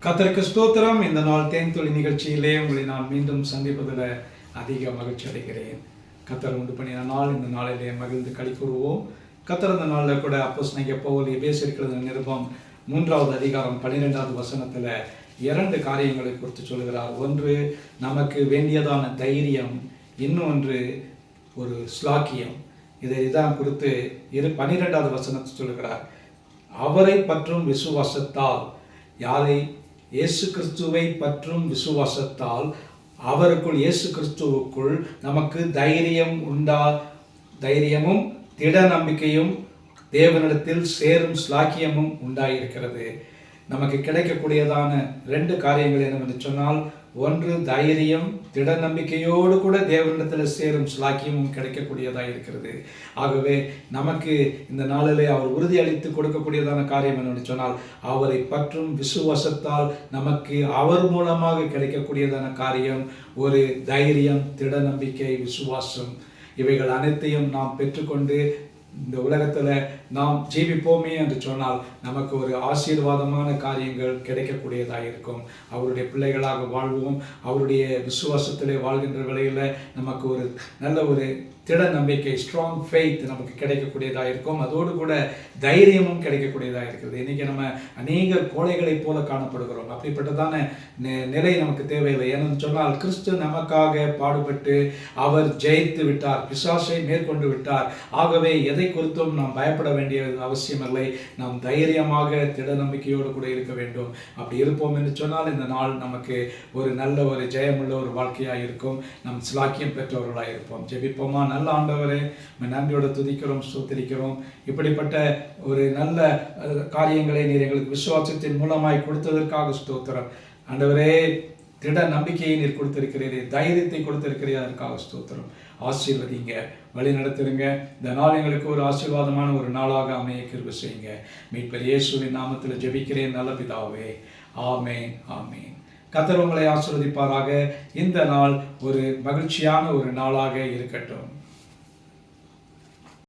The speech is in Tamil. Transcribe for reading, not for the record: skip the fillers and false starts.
கர்த்தருக்கு ஸ்தோத்திரம். இந்த நாள் தேன்துளி நிகழ்ச்சியிலே உங்களை நான் மீண்டும் சந்திப்பதில் அதிக மகிழ்ச்சி அடைகிறேன். கர்த்தர் உண்டு பண்ணின நாள், இந்த நாளிலே மகிழ்ந்து களி கூறுவோம். கர்த்தர் இந்த நாளில் கூட அப்போஸ்தலனாகிய பவுல் எபேசியருக்கு நிருபம் 3வது அதிகாரம் 12வது வசனத்தில் 2 காரியங்களை குறித்து சொல்கிறார். ஒன்று நமக்கு வேண்டியதான தைரியம், இன்னொன்று ஒரு ஸ்லாக்கியம். இதைதான் குறித்து 12வது வசனத்தை சொல்கிறார். அவரை பற்றும் விசுவாசத்தால், யாரை? இயேசு கிறிஸ்துவை பற்றும் விசுவாசத்தால், அவருக்குள் இயேசு கிறிஸ்துவுக்குள் நமக்கு தைரியமும் திட நம்பிக்கையும் தேவனிடத்தில் சேரும் ஸ்லாக்கியமும் உண்டாயிருக்கிறது. நமக்கு கிடைக்கக்கூடியதான 2 காரியங்கள் என்னவென்று சொன்னால், ஒன்று தைரியம், திட நம்பிக்கையோடு கூட தேவனிடத்தில் சேரும் ஸ்லாக்கியமும் கிடைக்கக்கூடியதாக இருக்கிறது. ஆகவே நமக்கு இந்த நாளிலே அவர் உறுதியளித்து கொடுக்கக்கூடியதான காரியம் என்னவென்று சொன்னால், அவரை பற்றும் விசுவாசத்தால் நமக்கு அவர் மூலமாக கிடைக்கக்கூடியதான காரியம் ஒரு தைரியம், திட நம்பிக்கை, விசுவாசம். இவைகள் அனைத்தையும் நாம் பெற்றுக்கொண்டு இந்த உலகத்தில் நாம் ஜீவிப்போமே என்று சொன்னால் நமக்கு ஒரு ஆசீர்வாதமான காரியங்கள் கிடைக்கக்கூடியதாக இருக்கும். அவருடைய பிள்ளைகளாக வாழ்வோம். அவருடைய விசுவாசத்திலே வாழ்கின்ற வேளையில் நமக்கு ஒரு நல்ல ஒரு திட நம்பிக்கை, ஸ்ட்ராங் ஃபெய்த் நமக்கு கிடைக்கக்கூடியதாக இருக்கும். அதோடு கூட தைரியமும் கிடைக்கக்கூடியதாக இருக்கிறது. இன்றைக்கி நம்ம அநேக கோழைகளைப் போல காணப்படுகிறோம். அப்படிப்பட்டதான நிலை நமக்கு தேவையில்லை. ஏன்னு சொன்னால், கிறிஸ்து நமக்காக பாடுபட்டு அவர் ஜெயித்து விட்டார், பிசாசை மேற்கொண்டு விட்டார். ஆகவே எதை குறித்தும் நாம் பயப்பட வேண்டிய அவசியமில்லை. நாம் தைரியமாக திட நம்பிக்கையோடு கூட இருக்க வேண்டும். அப்படி இருப்போம் என்று சொன்னால் இந்த நாள் நமக்கு ஒரு நல்ல ஒரு ஜெயமுள்ள ஒரு வாழ்க்கையாக இருக்கும். நம் ஸ்லாக்கியம் பெற்றவர்களாக இருப்போம். ஜெபிப்போமா? நல்ல ஆண்டவரே, நன்றியோடு துதிக்கிறோம், ஸ்தோத்திரிக்கிறோம். இப்படிப்பட்ட ஒரு நல்ல காரியங்களை நீர் எங்களுக்கு விசுவாசத்தின் மூலமாய் கொடுத்ததற்காக ஸ்தோத்திரம். ஆண்டவரே, திட நம்பிக்கையை நீர் கொடுத்திருக்கிறீரே, தைரியத்தை கொடுத்திருக்கிறீர், அதற்காக ஸ்தோத்திரம். ஆசீர்வதிங்க, வழி நடத்துருங்க. இந்த நாள் எங்களுக்கு ஒரு ஆசீர்வாதமான ஒரு நாளாக அமைய கிருபை செய்யுங்க. மீட்பர் இயேசுவின் நாமத்தில் ஜெபிக்கிறேன் நல்ல பிதாவே. ஆமேன், ஆமேன். கர்த்தர் உங்களை ஆசீர்வதிப்பாராக. இந்த நாள் ஒரு மகிழ்ச்சியான ஒரு நாளாக இருக்கட்டும்.